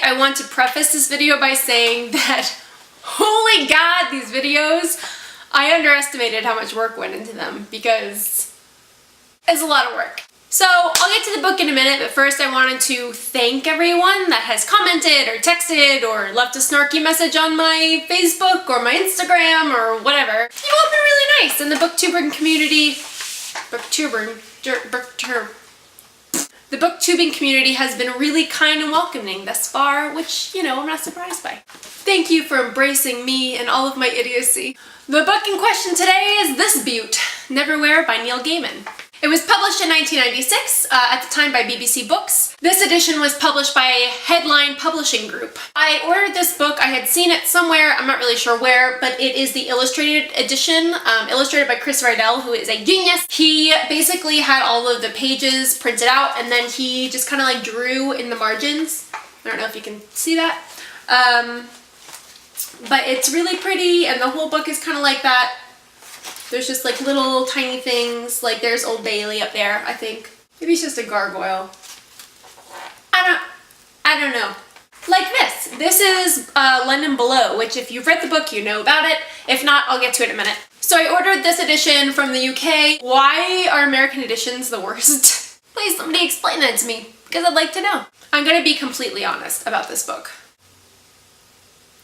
I want to preface this video by saying that, holy God, these videos, I underestimated how much work went into them because it's a lot of work. So I'll get to the book in a minute, but first I wanted to thank everyone that has commented or texted or left a snarky message on my Facebook or my Instagram or whatever. You've all been really nice, and the booktubing community, the booktubing community has been really kind and welcoming thus far, which, you know, I'm not surprised by. Thank you for embracing me and all of my idiocy. The book in question today is this beaut, Neverwhere by Neil Gaiman. It was published in 1996, at the time by BBC Books. This edition was published by Headline Publishing Group. I ordered this book, I had seen it somewhere, I'm not really sure where, but it is the illustrated edition, illustrated by Chris Rydell, who is a genius. He basically had all of the pages printed out, and then he just kind of like drew in the margins. I don't know if you can see that. But it's really pretty, and the whole book is kind of like that. There's just like little tiny things, like there's Old Bailey up there, I think. Maybe it's just a gargoyle. I don't know. Like this. This is London Below, which if you've read the book, you know about it. If not, I'll get to it in a minute. So I ordered this edition from the UK. Why are American editions the worst? Please somebody explain that to me, because I'd like to know. I'm gonna be completely honest about this book.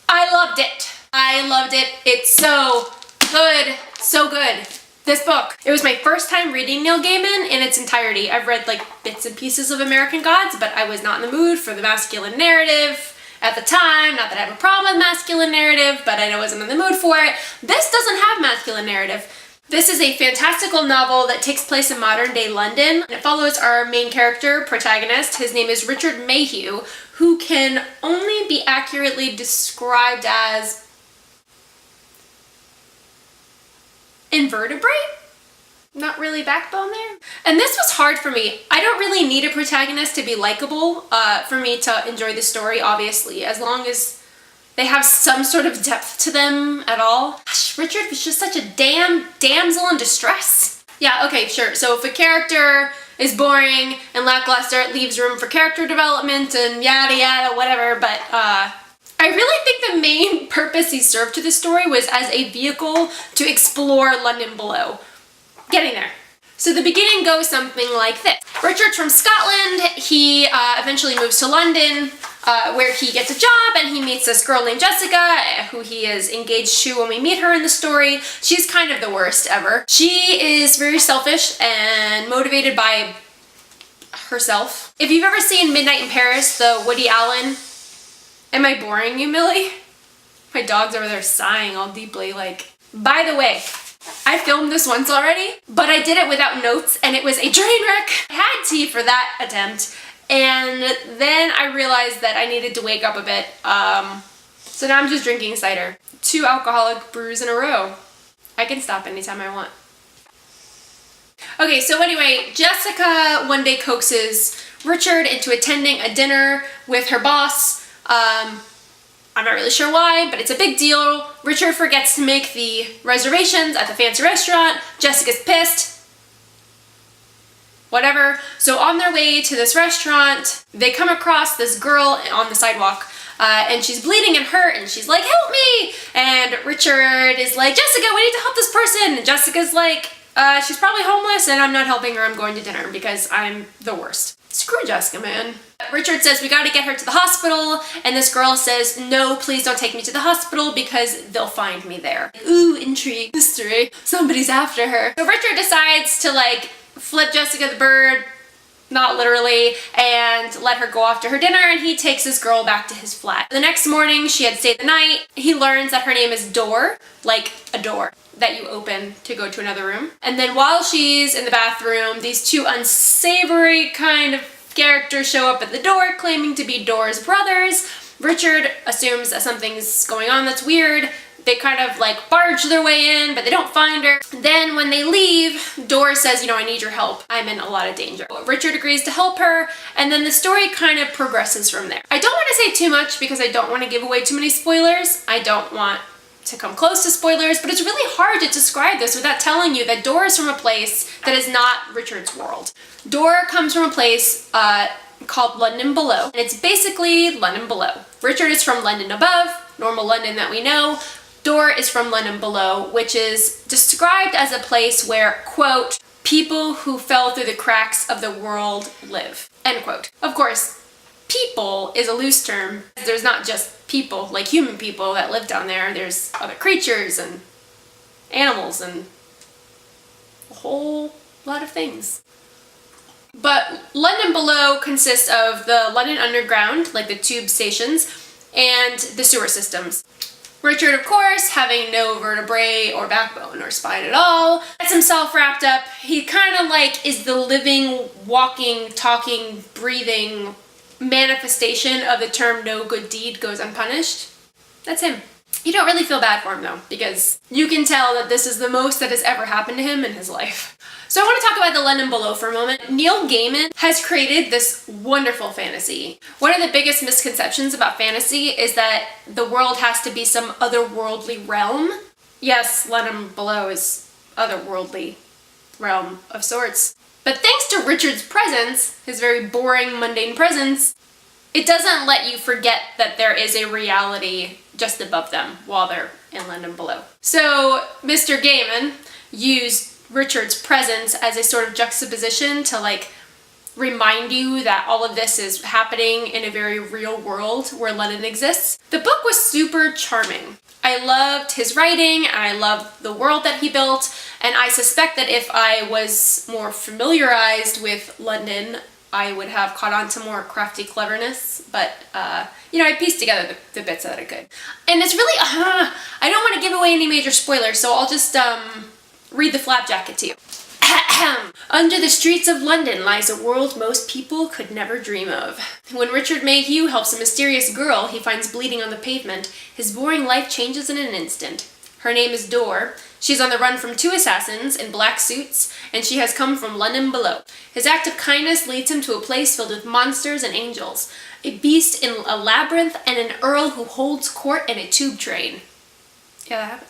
I loved it. I loved it. It's so good. So good. This book. It was my first time reading Neil Gaiman in its entirety. I've read like bits and pieces of American Gods, but I was not in the mood for the masculine narrative at the time. Not that I have a problem with masculine narrative, but I wasn't in the mood for it. This doesn't have masculine narrative. This is a fantastical novel that takes place in modern day London. It follows our main character, protagonist. His name is Richard Mayhew, who can only be accurately described as invertebrate? Not really backbone there. And this was hard for me. I don't really need a protagonist to be likable for me to enjoy the story, obviously, as long as they have some sort of depth to them at all. Gosh, Richard was just such a damn damsel in distress. Yeah, okay, sure. So if a character is boring and lackluster, it leaves room for character development and yada yada, whatever, but I really think the main purpose he served to the story was as a vehicle to explore London Below. Getting there. So the beginning goes something like this. Richard's from Scotland. He eventually moves to London, where he gets a job, and he meets this girl named Jessica, who he is engaged to when we meet her in the story. She's kind of the worst ever. She is very selfish and motivated by herself. If you've ever seen Midnight in Paris, the Woody Allen... Am I boring you, Millie? My dog's over there sighing all deeply, like... By the way, I filmed this once already, but I did it without notes, and it was a train wreck. I had tea for that attempt, and then I realized that I needed to wake up a bit, so now I'm just drinking cider. 2 alcoholic brews in a row. I can stop anytime I want. Okay, so anyway, Jessica one day coaxes Richard into attending a dinner with her boss. I'm not really sure why, but it's a big deal. Richard forgets to make the reservations at the fancy restaurant. Jessica's pissed. Whatever. So on their way to this restaurant, they come across this girl on the sidewalk, and she's bleeding and hurt, and she's like, help me! And Richard is like, Jessica, we need to help this person! And Jessica's like, she's probably homeless, and I'm not helping her, I'm going to dinner, because I'm the worst. Screw Jessica, man. Richard says, we gotta get her to the hospital, and this girl says, no, please don't take me to the hospital because they'll find me there. Ooh, intrigue, mystery, somebody's after her. So Richard decides to like flip Jessica the bird, not literally, and let her go off to her dinner, and he takes this girl back to his flat. The next morning, she had stayed the night. He learns that her name is Door, like a door that you open to go to another room. And then while she's in the bathroom, these 2 unsavory kind of characters show up at the door claiming to be Door's brothers. Richard assumes that something's going on that's weird. They kind of like barge their way in, but they don't find her. Then when they leave, Door says, you know, I need your help. I'm in a lot of danger. Richard agrees to help her, and then the story kind of progresses from there. I don't want to say too much because I don't want to give away too many spoilers. I don't want to come close to spoilers, but it's really hard to describe this without telling you that Door is from a place that is not Richard's world. Door comes from a place called London Below, and it's basically London Below. Richard is from London Above, normal London that we know. Dor is from London Below, which is described as a place where, quote, people who fell through the cracks of the world live, end quote. Of course, people is a loose term. There's not just people, like human people, that live down there. There's other creatures and animals and a whole lot of things. But London Below consists of the London Underground, like the tube stations, and the sewer systems. Richard, of course, having no vertebrae or backbone or spine at all, gets himself wrapped up. He kind of like is the living, walking, talking, breathing manifestation of the term no good deed goes unpunished. That's him. You don't really feel bad for him though, because you can tell that this is the most that has ever happened to him in his life. So I want to talk about the London Below for a moment. Neil Gaiman has created this wonderful fantasy. One of the biggest misconceptions about fantasy is that the world has to be some otherworldly realm. Yes, London Below is otherworldly realm of sorts. But thanks to Richard's presence, his very boring, mundane presence, it doesn't let you forget that there is a reality just above them while they're in London Below. So Mr. Gaiman used Richard's presence as a sort of juxtaposition to like remind you that all of this is happening in a very real world where London exists. The book was super charming. I loved his writing, and I loved the world that he built, and I suspect that if I was more familiarized with London, I would have caught on to more crafty cleverness, but I pieced together the bits that I could. And it's really, I don't want to give away any major spoilers, so I'll just read the flap jacket to you. Under the streets of London lies a world most people could never dream of. When Richard Mayhew helps a mysterious girl he finds bleeding on the pavement, his boring life changes in an instant. Her name is Dor. She's on the run from 2 assassins in black suits, and she has come from London Below. His act of kindness leads him to a place filled with monsters and angels, a beast in a labyrinth, and an earl who holds court in a tube train. Yeah, that happens.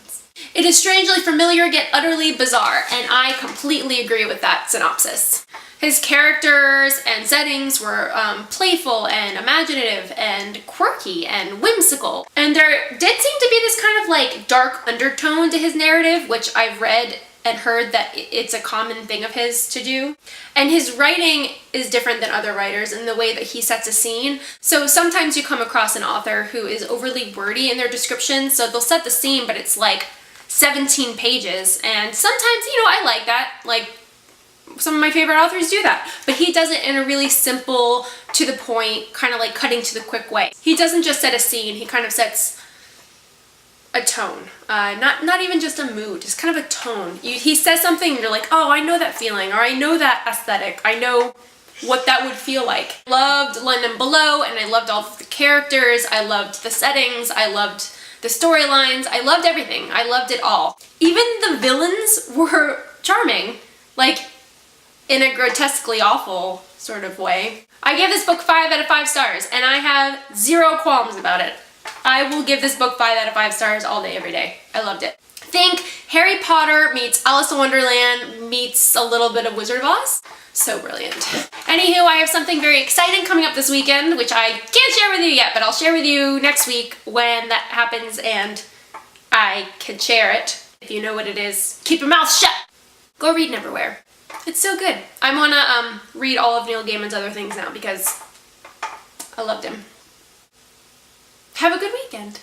It is strangely familiar yet utterly bizarre, and I completely agree with that synopsis. His characters and settings were playful and imaginative and quirky and whimsical. And there did seem to be this kind of like dark undertone to his narrative, which I've read and heard that it's a common thing of his to do. And his writing is different than other writers in the way that he sets a scene. So sometimes you come across an author who is overly wordy in their description, so they'll set the scene, but it's like 17 pages, and sometimes, I like that. Like, some of my favorite authors do that, but he does it in a really simple, to the point, kind of like cutting to the quick way. He doesn't just set a scene, he kind of sets a tone. Not even just a mood, just kind of a tone. He says something and you're like, oh, I know that feeling, or I know that aesthetic, I know what that would feel like. Loved London Below, and I loved all of the characters, I loved the settings, I loved the storylines, I loved everything. I loved it all. Even the villains were charming, like in a grotesquely awful sort of way. I gave this book 5 out of 5 stars, and I have 0 qualms about it. I will give this book 5 out of 5 stars all day, every day. I loved it. Think Harry Potter meets Alice in Wonderland meets a little bit of Wizard of Oz. So brilliant. Anywho, I have something very exciting coming up this weekend, which I can't share with you yet, but I'll share with you next week when that happens and I can share it. If you know what it is, keep your mouth shut. Go read Neverwhere. It's so good. I want to read all of Neil Gaiman's other things now because I loved him. Have a good weekend.